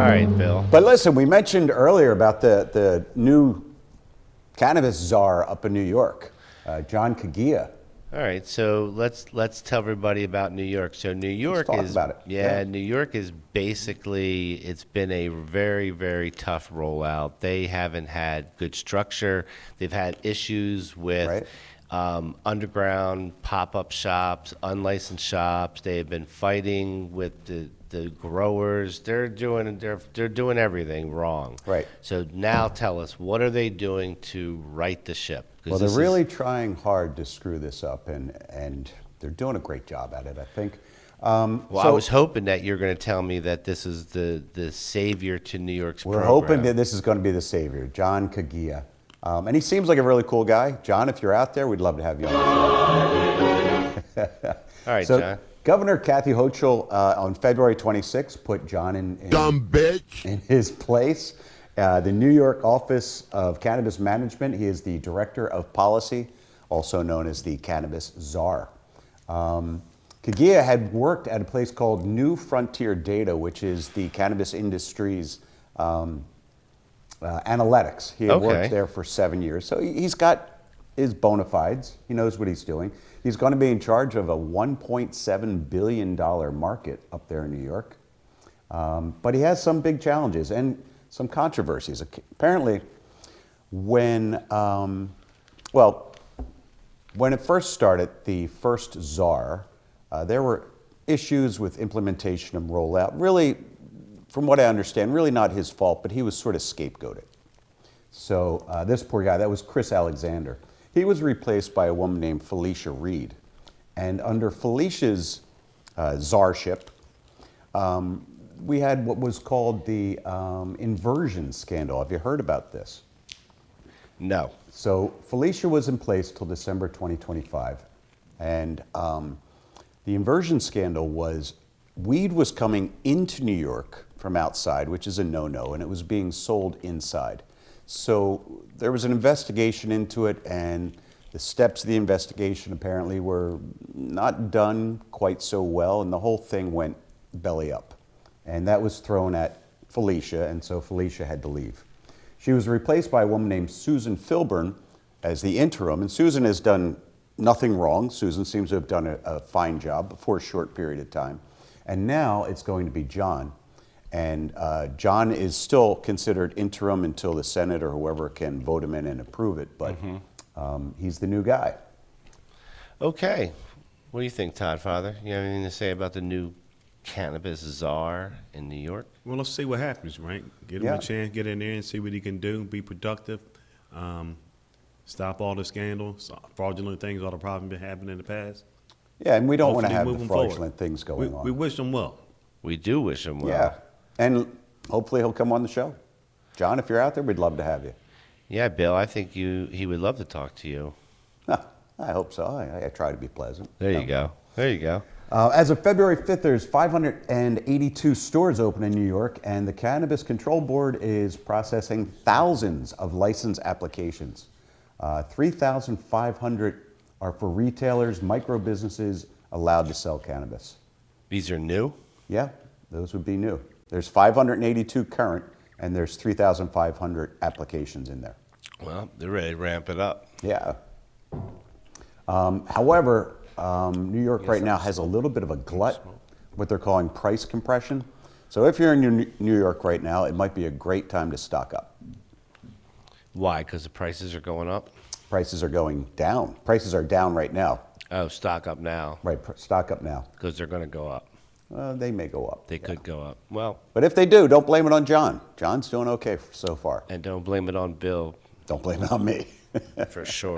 All right, Bill. But listen, we mentioned earlier about the new Cannabis Czar up in New York, John Kagia. All right, so let's tell everybody about New York. So New York talk is about it. Yeah, Yeah. New York is basically, it's been a very, very tough rollout. They haven't had good structure. They've had issues with Right. underground pop-up shops, unlicensed shops. They have been fighting with the growers. They're doing everything wrong. Right. So now tell us, what are they doing to right the ship? 'Cause Well, they're this really trying hard to screw this up, and they're doing a great job at it, I think. Well, I was hoping that you're going to tell me that this is the savior to New York's We're program. hoping that this is going to be the savior, John Kagia. And he seems like a really cool guy. John, if you're out there, we'd love to have you on the show. All right, So, John. Governor Kathy Hochul on February 26th put John in his place. The New York Office of Cannabis Management. He is the Director of Policy, also known as the Cannabis Czar. Kagia had worked at a place called New Frontier Data, which is the cannabis industry's analytics. He had Okay. worked there for 7 years. So he's got his bona fides. He knows what he's doing. He's going to be in charge of a $1.7 billion market up there in New York. But he has some big challenges and some controversies. Apparently, when it first started, the first czar, there were issues with implementation and rollout. Really, from what I understand, really not his fault, but he was sort of scapegoated. So this poor guy, that was Chris Alexander. He was replaced by a woman named Felicia Reed. And under Felicia's czarship, we had what was called the inversion scandal. Have you heard about this? No. So Felicia was in place till December 2025. And the inversion scandal was weed was coming into New York from outside, which is a no-no, and it was being sold inside. So there was an investigation into it, and the steps of the investigation apparently were not done quite so well, and the whole thing went belly up. And that was thrown at Felicia, and so Felicia had to leave. She was replaced by a woman named Susan Filburn as the interim, and Susan has done nothing wrong. Susan seems to have done a fine job for a short period of time. And now it's going to be John. And John is still considered interim until the Senate or whoever can vote him in and approve it, but he's the new guy. Okay. What do you think, Todd, Father? You have anything to say about the new Cannabis Czar in New York? Well, let's see what happens, right? Give him Yeah. a chance, get in there and see what he can do, be productive, stop all the scandals, fraudulent things, all the problems that happened in the past. Yeah, and we don't want to Hopefully have the moving fraudulent forward. things going on. We wish him well. We do wish him well. Yeah, and hopefully he'll come on the show. John, if you're out there, we'd love to have you. Yeah, Bill, I think he would love to talk to you. I hope so. I try to be pleasant. There you go. There you go. As of February 5th, there's 582 stores open in New York, and the Cannabis Control Board is processing thousands of license applications. 3,500 are for retailers, micro businesses allowed to sell cannabis. These are new? Yeah, those would be new. There's 582 current, and there's 3,500 applications in there. Well, they're ready to ramp it up. Yeah. However, New York right now has a little bit of a glut, what they're calling price compression. So if you're in New York right now, it might be a great time to stock up. Why? Because the prices are going up? Prices are going down. Prices are down right now. Oh, stock up now. Right, stock up now. Because they're going to go up. They may go up. They could go up. Well, But if they do, don't blame it on John. John's doing okay so far. and don't blame it on Bill, Don't blame it on me. for sure.